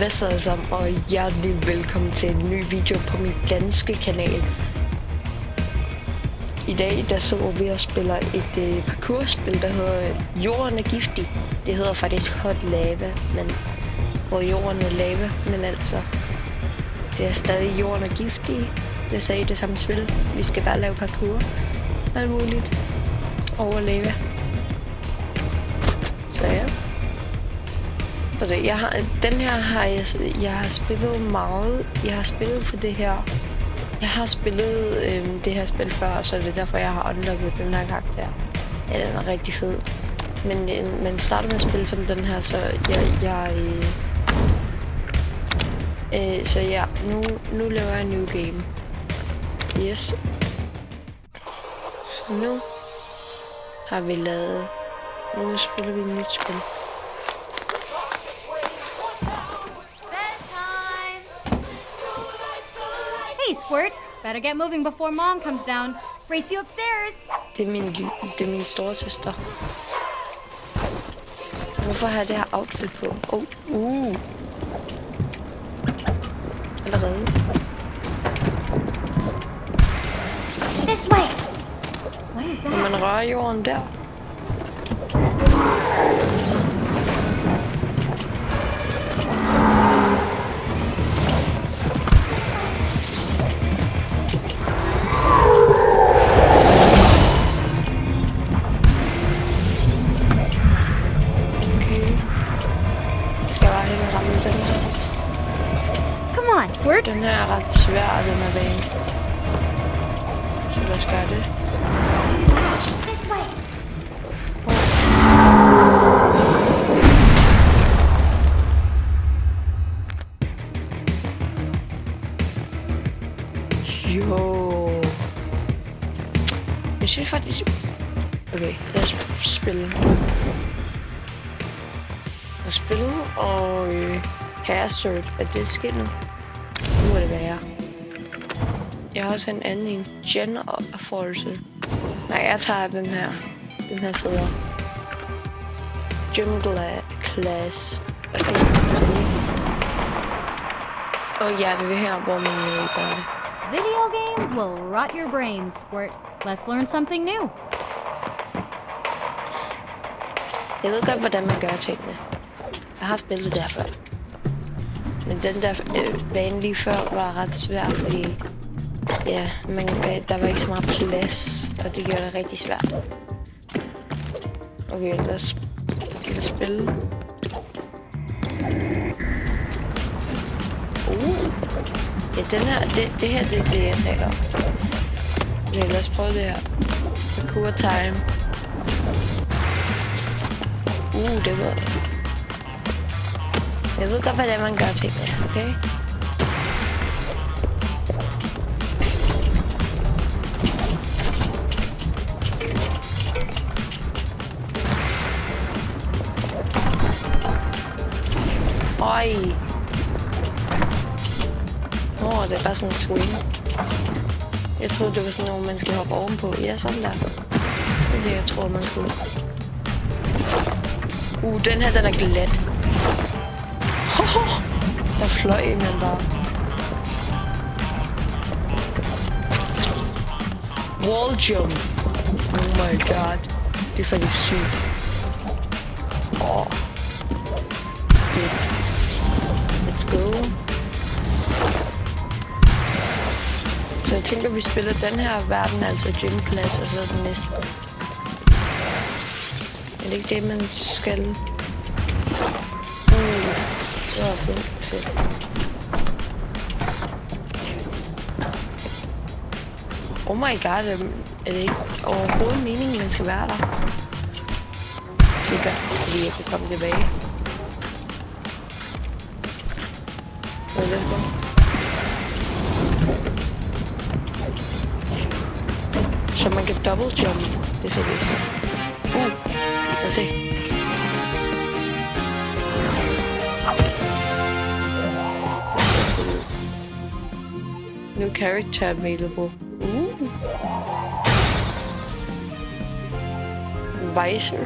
Hvad så alle sammen, og hjertelig velkommen til en ny video på min danske kanal. I dag der sidder vi og spiller et parkourspil, der hedder Jorden er giftig. Det hedder faktisk Hot Lava, men hvor jorden er lava, men altså det er stadig Jorden er giftig. Det sagde det samme spil. Vi skal bare lave parkour, alt muligt over lava. Så ja. Altså, den her har jeg har spillet meget. Jeg har spillet for det her. Jeg har spillet det her spil før, så det er derfor jeg har unlocket den her karakter. Ja, den er rigtig fed. Men man starter med at spille som den her, så nu laver jeg en new game. Yes. Så nu har vi lavet. Nu spiller vi et nyt spil. Hey, Squirt! Better get moving before Mom comes down. Race you upstairs! Det er min store søster. Hvorfor har jeg det her outfit på? Allerede. This way! What is that? Når man rører jorden der. Squirt? Den her er ret svær, den her bane. Så lad os gøre det. Jo. Jeg synes faktisk... Okay, lad os spille. Og spille og Hazard, er det skinnet? Nu må det være. Jeg har også en anden en. Gen og Force. Nej, jeg tager den her. Den her federe. Gym Class. Okay. Og ja, det er det her, hvor man gør det. Video games will rot your brains, Squirt. Let's learn something new. Jeg ved godt, hvordan man gør tingene. Jeg har spillet det før. Men den der bane lige før var ret svær, fordi ja, der var ikke så meget plads, og det gjorde det rigtig svært. Okay, lad os spille. Ja, den her, det her det er det, jeg taler om. Okay, lad os prøve det her. Parkour time. Det var... Jeg ved godt, hvordan man gør tingene, okay? Oj! Det er bare sådan en swing. Jeg troede, det var sådan noget, man skulle hoppe ovenpå. Ja, sådan der. Det er det, jeg troede, man skulle. Den her, den er glat. Der fløj en eller bare. Wall jump. Oh my god. Det er faktisk sygt. Let's go. Så jeg tænker, vi spiller den her verden, altså gym class, og så den næste. Er det ikke det, man skal? Det var fedt. Oh my god, er det ikke overhovedet meningen, man skal være der? Sikkert, fordi jeg kunne komme tilbage. Så man kan double jump. Det er fedt. Lad os se. New character available. Visor.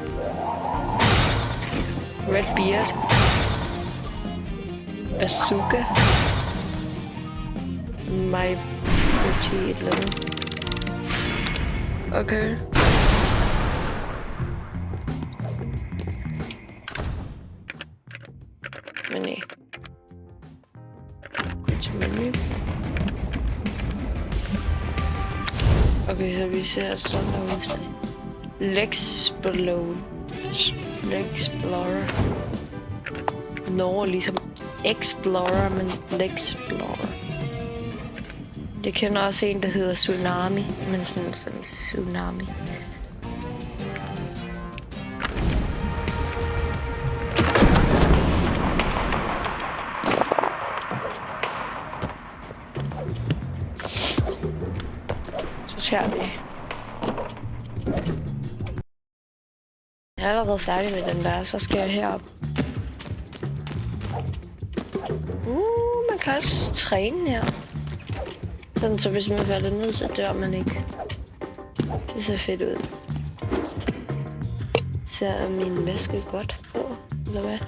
Red beard. Bazooka. My pretty et eller andet. Okay. Men nej. Til menu. Okay, så vi ser sådan her ud. L'Explorer. Nå, ligesom Explorer, men L'Explorer. Jeg kender også en, der hedder Tsunami, men sådan som Tsunami. Så ser vi. Jeg er allerede færdig med den der, så skal jeg herop. Man kan også træne her. Sådan så hvis man falder ned, så dør man ikke. Det ser fedt ud. Ser min maske godt på, eller hvad?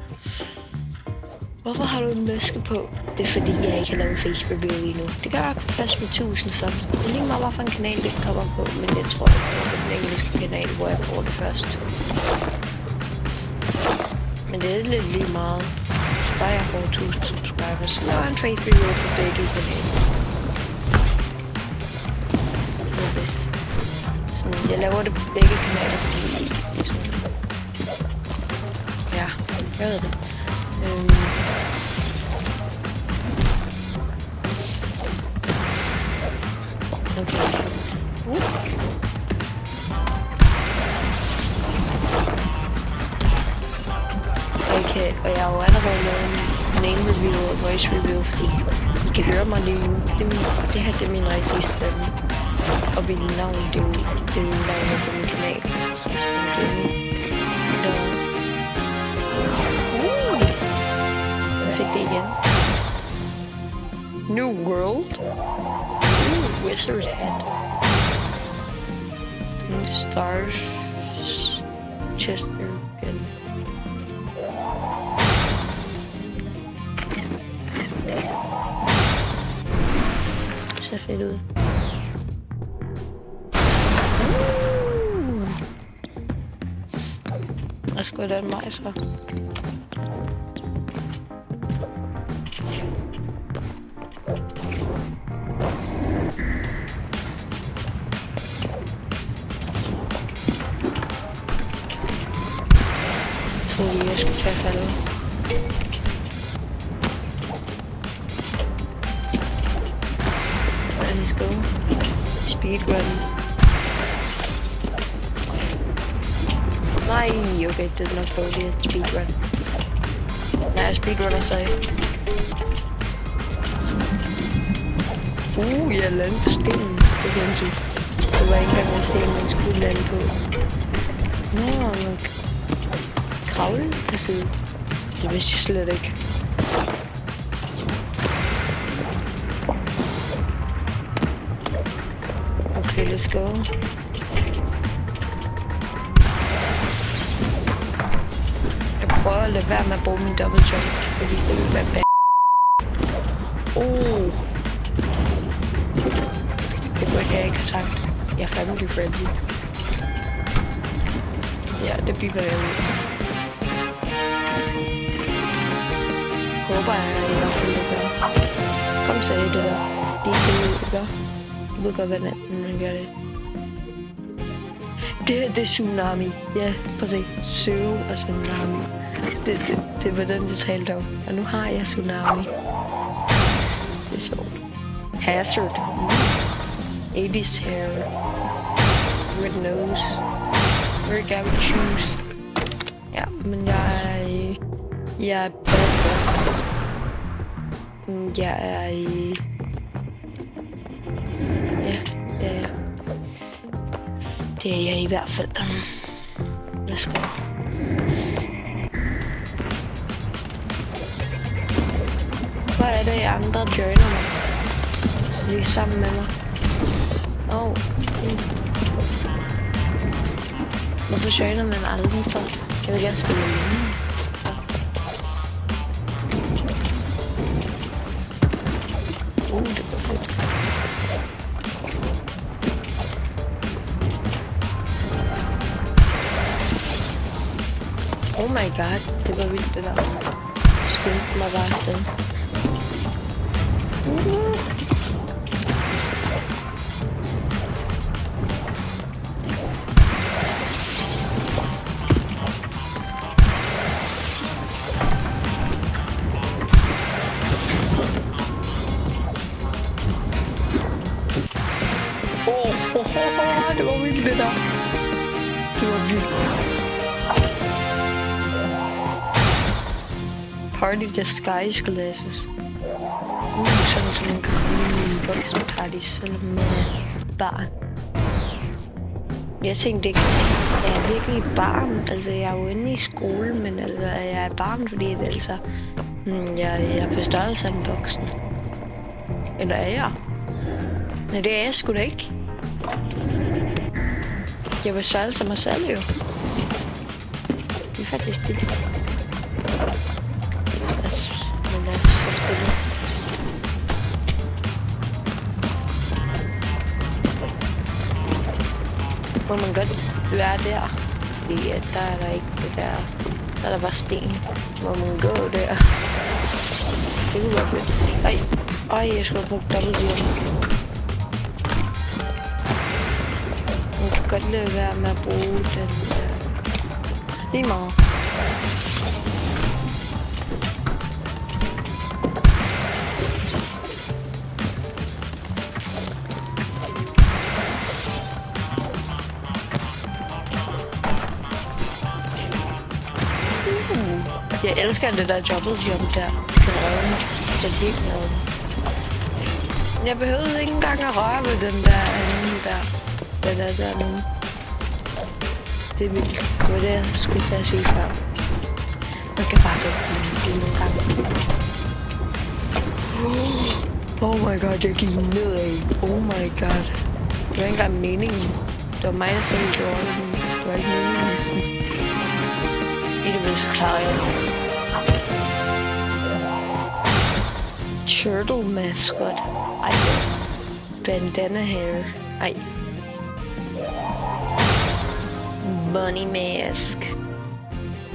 Hvorfor har du en maske på? Det er fordi, jeg ikke har lavet face reveal lige nu. Det kan jeg kunne plads med 1000 subs. Det er lige meget, hvorfor en kanal det kommer på, men jeg tror, det er den engelske kanal, hvor jeg får det først. Men det er lidt lige meget. Bare jeg får 1000 subscribers. Så laver en face reveal på begge kanaler. Sådan, jeg laver det på begge kanaler, fordi sådan. Ja, jeg ved det. Okay. Okay, og jeg har jo allerede lavet en name review og voice review, fordi I kan høre mig lige nu. Det her det er min rigtige stemme. Og mit navn, det er jo navnet på min kanal. Tristan Gaming. Jeg fik det igen. New World. Wizard Hat. Den Stars Chester Pin. Ser fedt ud. Lad os gå den vej så. Jeg troede lige, jeg skulle tage falde. Let's go. Speedrun. Nej, okay, det er nok dårligt at speedrun. Nej, speedrunner så. Jeg landede på stenen. Det er sindssygt. Det var ikke engang en sten, man skulle lande på. Nå, man kravle på siden. Det vidste jeg slet ikke. Okay, let's go. Jeg prøver at lade være med at bruge min double jump, fordi det vil være bad. Det burde jeg ikke have sagt. Jeg er family friendly. Ja, det bliver jeg ud. Håber jeg i hvert fald, det gør. Kom så det der. Lige det gør. Du ved godt, hvordan man gør det. Det er Tsunami. Ja, prøv at se. Søv og Tsunami. Det var den, du talte om. Og nu har jeg Tsunami. Det er sjovt. Hazard. 80's hair. Red nose. Very garbage shoes. Ja, men jeg er bad. Jeg er i... Ja, det er jeg i hvert fald. Lad os gå. Hvor er det, andre joiner mig? Så de er sammen med mig. Hvorfor joiner man aldrig folk? Jeg vil gerne spille alene. god, det var vildt det der. Skyndte mig bare afsted. Det var vildt det der. Det var vildt. Party disguise glasses. Sådan som man kan komme i en voksen party, selvom man er barn. Jeg tænkte ikke, er jeg virkelig barn? Altså jeg er jo inde i skole, men altså jeg er barn, fordi at, altså, jeg er på størrelse af en voksen. Eller er jeg? Nej, det er jeg sgu da ikke. Jeg vil sejle til mig selv jo. Det er faktisk billigt. Men lad os få spillet. Må man godt være der? Fordi der er der ikke det der. Der er der bare sten. Må man gå der? Det kunne være fedt. Ej, jeg skulle have brugt dobbeltjern. Man kan godt lade være med at bruge den lige meget. Jeg elsker det der double-jump der. Det kan røve mig. Det er virkelig noget. Jeg behøvede ikke engang at røre ved den der anden der. Den der nu. Det er vildt. Det var det, jeg skulle til at sige før. Man kan bare godt blive nogle gange. Oh my god, jeg gik nedad. Oh my god. Det var ikke engang meningen. Det var mig, der selv gjorde det. Det var ikke meningen. I det mindste klarer jeg det. Turtle mascot. Ej. Bandana hair. Ej. Bunny mask.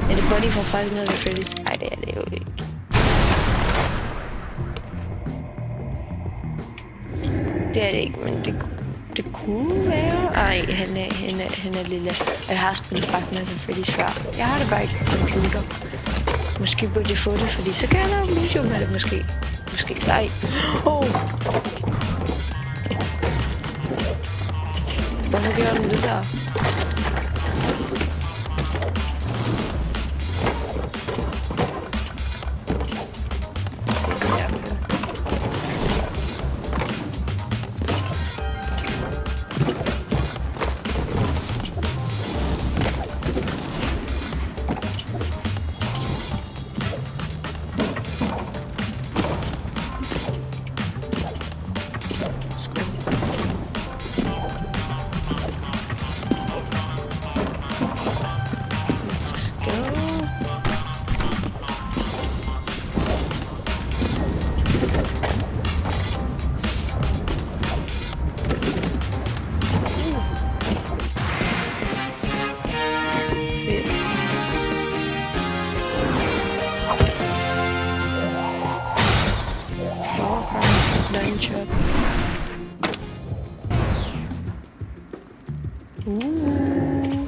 Er det Bunny fra Friday Night at Freddy's? Nej, det er det jo ikke. Det er det ikke, men det kunne være. Ej, han er lille. Jeg har spillet Friday Night at Freddy's før. Jeg har det bare ikke på computer. Måske burde jeg få det, fordi så kan jeg lave en video med det måske. Måske. Nej. Hvorfor gjorde den det der?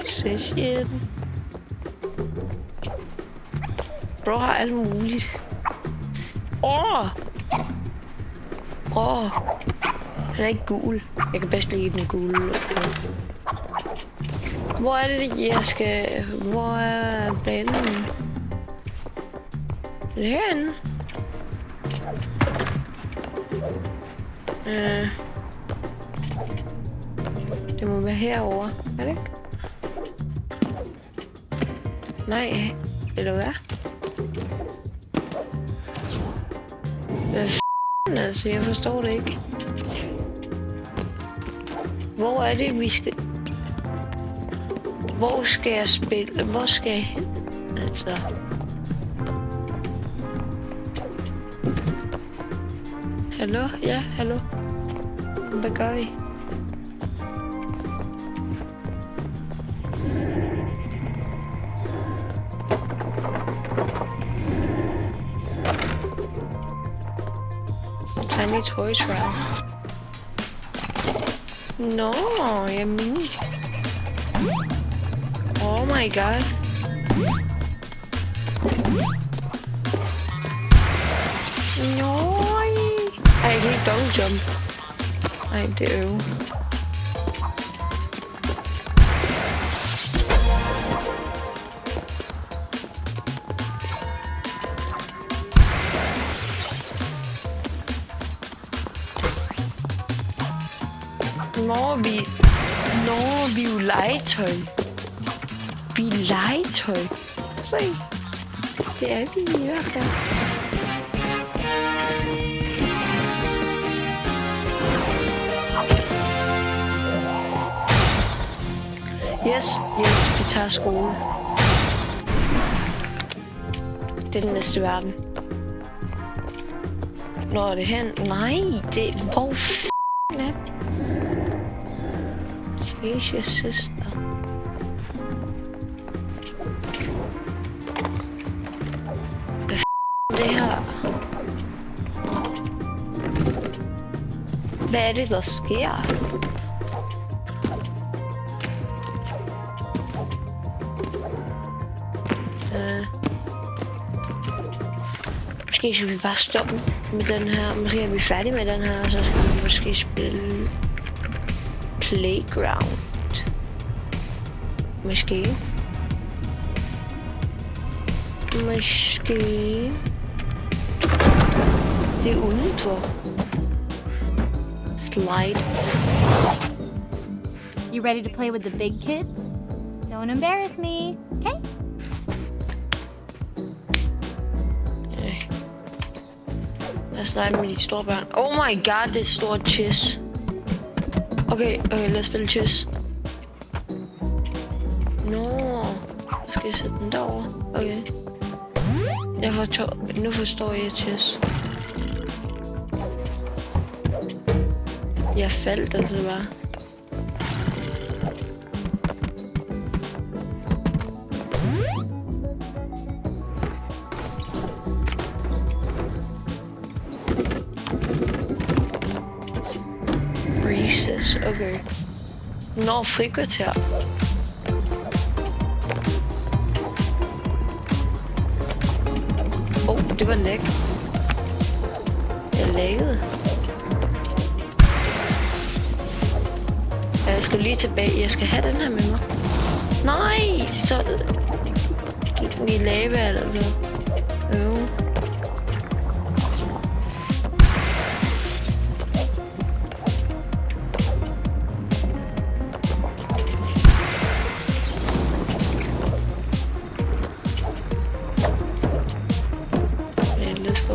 Session. Bro har alt muligt. Den er ikke gul. Jeg kan bedst lide den gule. Hvor er det, jeg skal... Hvor er banen? Er det herinde? Det må være herovre. Er det ikke? Nej, eller hvad? Hvad f***en altså, jeg forstår det ikke. Hvor er det, vi skal... Hvor skal jeg spille? Hvor skal jeg hen? Altså... Hallo? Ja, hallo? Hvad gør vi? Tiny Toys Round. Nå, jeg mini. Oh my god. Nøj. Ej, jeg kan ikke double jump. Ej, det er øv. Nå, vi er jo legetøj. Vi er legetøj. Se. Det er vi i hvert fald. Yes, vi tager skole. Det er den næste verden. Når er det hen? Nej, det... Hvor f***en er det? Jesus sister. Hvad f*** er det her? Hvad er det, der sker? Måske skal vi bare stoppe med den her. Måske er vi færdige med den her, og så skal vi måske spille Playground. Måske. Det er udenfor. Slide. You ready to play with the big kids? Don't embarrass me, okay? Lad os lege med de store børn. Oh my god, det er et stort chess. Okay, lad os spille chess. Nå, skal jeg sætte den derovre? Okay. Nu forstår jeg chess. Jeg faldt altså bare. Recess, okay. Nå, frikvarter. Det var læk. Jeg lækkede. Jeg skal lige tilbage. Jeg skal have den her med mig. Nej, så gik den i lava eller så. Jo. Let's go.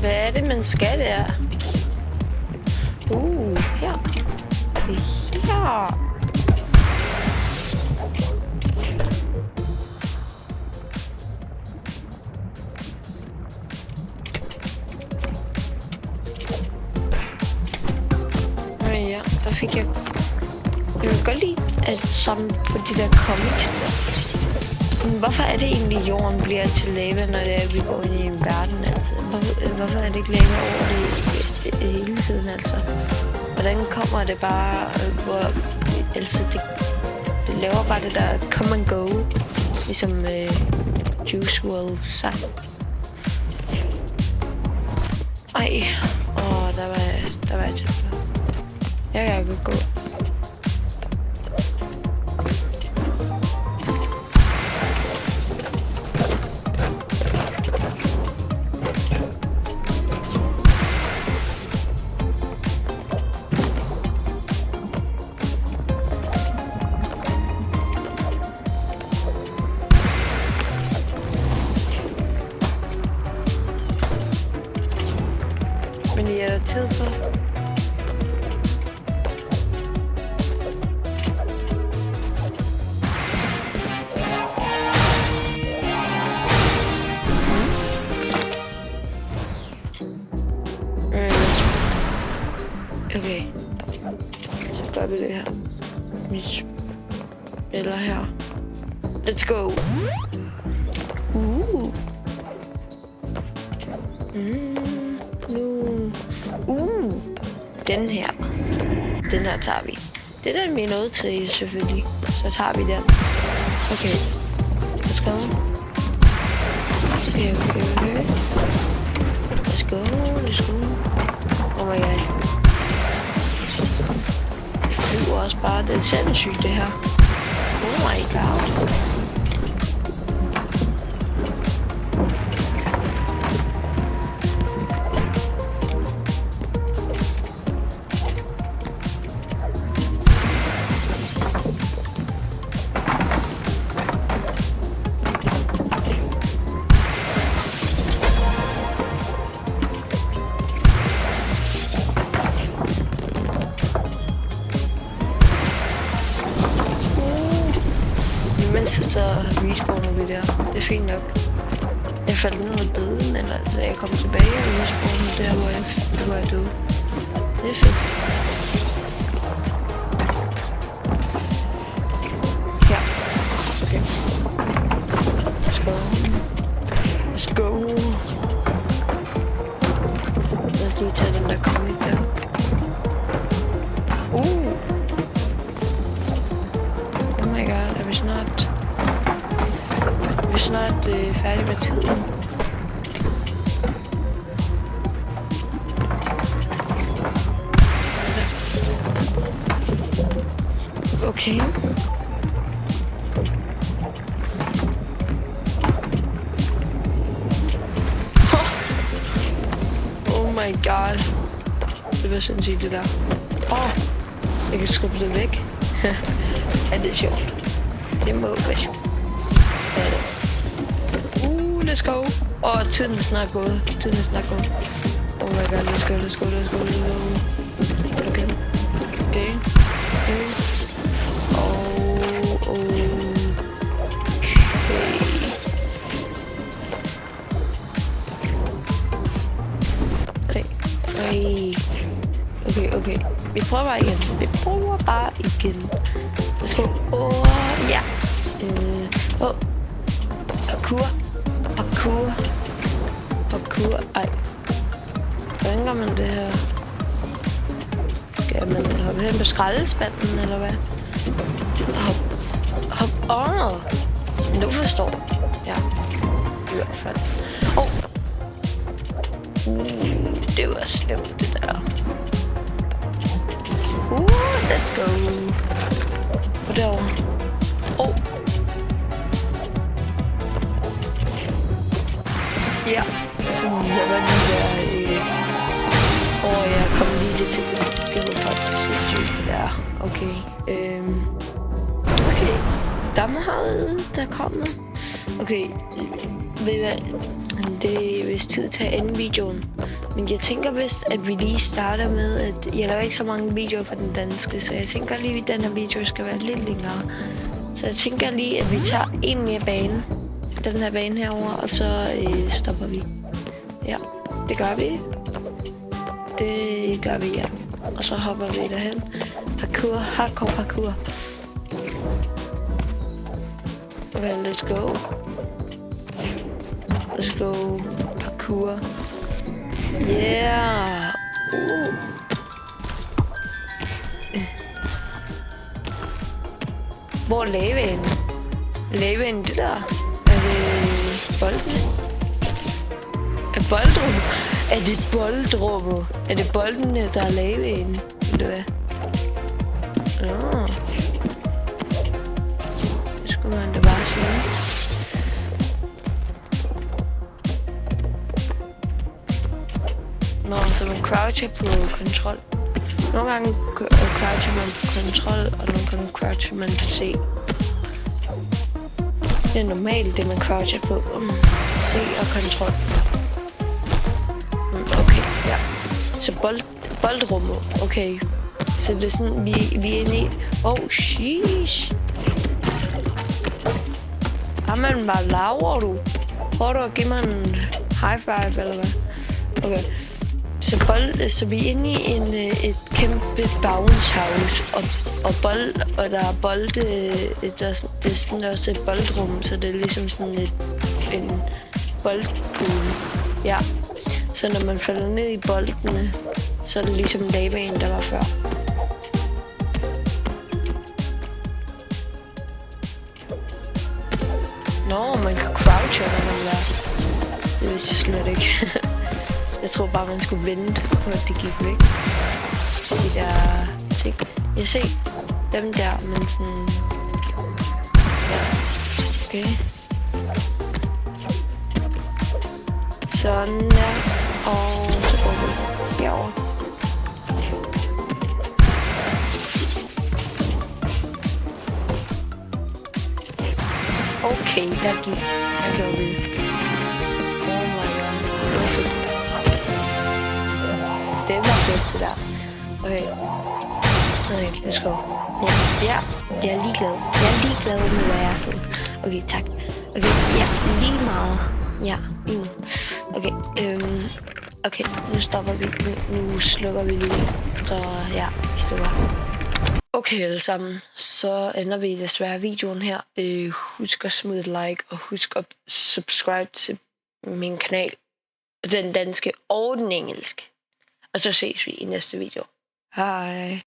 Hvad er det, man skal der? Her. Her. Ja, der fik jeg... Jeg kan godt lide at samle på de der comics der. Men hvorfor er det egentlig, jorden bliver til lava, når det er, vi går ind i en verden, altså? Hvorfor er det ikke lava over det hele tiden, altså? Hvordan kommer det bare... altså, det laver bare det der come and go, ligesom Juice WRLD sang. Ej, der var jeg til. Jeg kan godt gå. Men I er der tid for? Okay. gør vi det her. Vi spiller her. Let's go. Den her. Den her tager vi. Det er den, vi er nødt til, selvfølgelig. Så tager vi den. Okay. Let's go. Okay. Let's go. Oh my god. Det flyver også bare. Det er sindssygt, det her. Oh my god. Så respawner vi der. Det er fint nok. Jeg faldt ned og døde, men altså jeg kom tilbage og respawnede der, hvor jeg døde. Det er fedt. Ja. Okay. Let's go. Lad os lige tage den der comic der. Oh my god, er vi snart færdig med tiden. Okay. Oh my god. Det var sindssygt det der. Jeg kan skubbe det væk. Ja, det er sjovt. Det må være sjovt. Ja, det. Let's go. Tiden er snart gået. Oh my god, let's go. Okay. Okay. Vi prøver bare igen. Let's go. Ja. Parkour. Ej. Hvordan gør man det her? Skal man hoppe hen på skraldespanden, eller hvad? Hop. Nu forstår jeg. Ja. I hvert fald. Det var slemt, det der. Let's go. Og derovre. Ja. Jeg var lige der. Jeg kom lige til. Det var faktisk sygt, det der. Okay. Okay. Der er meget, der er kommet. Okay. Ved I hvad? Det er vist tid til at ende videoen. Men jeg tænker vist, at vi lige starter med, at jeg laver ikke så mange videoer fra den danske, så jeg tænker lige, at den her video skal være lidt længere. Så jeg tænker lige, at vi tager en mere bane. Den her bane herover, og så stopper vi. Ja, det gør vi. Ja. Og så hopper vi derhen. Parkour, hardcore parkour. Okay, let's go. Parkour. Yeah. Hvor er lavaen? Lavaen, det der. Er det bolden? Er det boldene, der er lavaen? Eller hvad? Det skulle man da bare sige. Så man croucher på kontrol. Nogle gange croucher man på kontrol, og nogle gange croucher man på C. Det er normalt, det man croucher på. C og kontrol. Okay, ja. Så boldrummet. Okay. Så det er sådan, vi er inde i. Sheesh. Jamen, hvad laver du? Prøver du at give mig en high five, eller hvad? Okay. Så vi er inde i et kæmpe bounce house, og der er bolde, det er sådan også et boldrum, så det er ligesom sådan en boldpool. Ja, så når man falder ned i boldene, så er det ligesom lavaen, der var før. Nå, man kan crouche eller noget der. Det vidste jeg slet ikke. Jeg tror bare, man skulle vente på, at det gik væk. De der ting. Jeg ser dem der, men sådan... Ja, okay. Sådan der. Og så går vi herover. Okay, der gik. Der gjorde vi. Oh my god. Det var fedt. Det var fedt, det der. Okay, let's go. Ja, jeg er ligeglad. Jeg er ligeglad med, hvad jeg har fået. Okay, tak. Okay, ja, lige meget. Ja, lige nu. Okay, okay, nu stopper vi. Nu slukker vi lige. Så ja, vi stopper. Okay alle sammen, så ender vi desværre videoen her. Husk at smide et like, og husk at subscribe til min kanal. Den danske og den engelske. Og så ses vi i næste video. Hej.